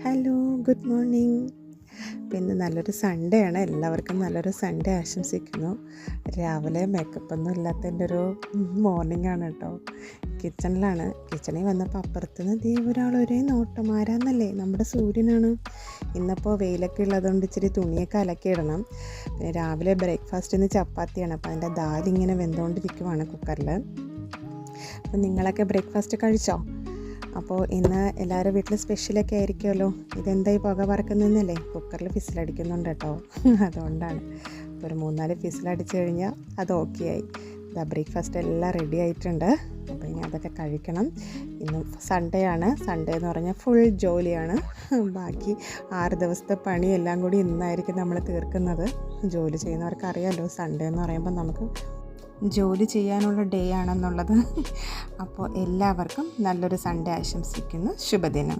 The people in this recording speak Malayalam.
Hello, good morning. പിന്നെ നല്ലൊരു സൺഡേ ആണ്. എല്ലാവർക്കും നല്ലൊരു സൺഡേ ആശംസിക്കുന്നു. രാവിലെ മേക്കപ്പൊന്നും ഇല്ലാത്തതിൻ്റെ ഒരു മോർണിംഗ് ആണ് കേട്ടോ. കിച്ചണിൽ വന്നപ്പോൾ അപ്പുറത്തുനിന്ന് ഒരാൾ ഒരേ നോട്ടം. ആരാന്നല്ലേ, നമ്മുടെ സൂര്യനാണ്. ഇന്നിപ്പോൾ വെയിലൊക്കെ ഉള്ളതുകൊണ്ട് ഇച്ചിരി തുണിയൊക്കെ അലക്കിയിടണം. പിന്നെ രാവിലെ ബ്രേക്ക്ഫാസ്റ്റിന് ചപ്പാത്തിയാണ്. അപ്പോൾ അതിൻ്റെ ദാലിങ്ങനെ വെന്തുകൊണ്ടിരിക്കുവാണ് കുക്കറിൽ. അപ്പോൾ നിങ്ങളൊക്കെ ബ്രേക്ക്ഫാസ്റ്റ് കഴിച്ചോ? അപ്പോൾ ഇന്ന് എല്ലാവരും വീട്ടിൽ സ്പെഷ്യലൊക്കെ ആയിരിക്കുമല്ലോ. ഇതെന്തായി പുക പറക്കുന്നതെന്നല്ലേ, കുക്കറിൽ ഫിസിലടിക്കുന്നുണ്ട് കേട്ടോ. അതുകൊണ്ടാണ്. അപ്പോൾ ഒരു 3-4 ഫിസിലടിച്ച് കഴിഞ്ഞാൽ അത് ഓക്കെ ആയി. ഇതാ ബ്രേക്ക്ഫാസ്റ്റ് എല്ലാം റെഡി ആയിട്ടുണ്ട്. അപ്പോൾ ഇനി അതൊക്കെ കഴിക്കണം. ഇന്ന് സൺഡേ ആണ്. സൺഡേ എന്ന് പറഞ്ഞാൽ ഫുൾ ജോലിയാണ്. ബാക്കി 6 ദിവസത്തെ പണിയെല്ലാം കൂടി ഇന്നായിരിക്കും നമ്മൾ തീർക്കുന്നത്. ജോലി ചെയ്യുന്നവർക്ക് അറിയാമല്ലോ, സൺഡേ എന്ന് പറയുമ്പോൾ നമുക്ക് ജോലി ചെയ്യാനുള്ള ഡേ ആണെന്നുള്ളത്. അപ്പോൾ എല്ലാവർക്കും നല്ലൊരു സൺഡേ ആശംസിക്കുന്നു. ശുഭദിനം.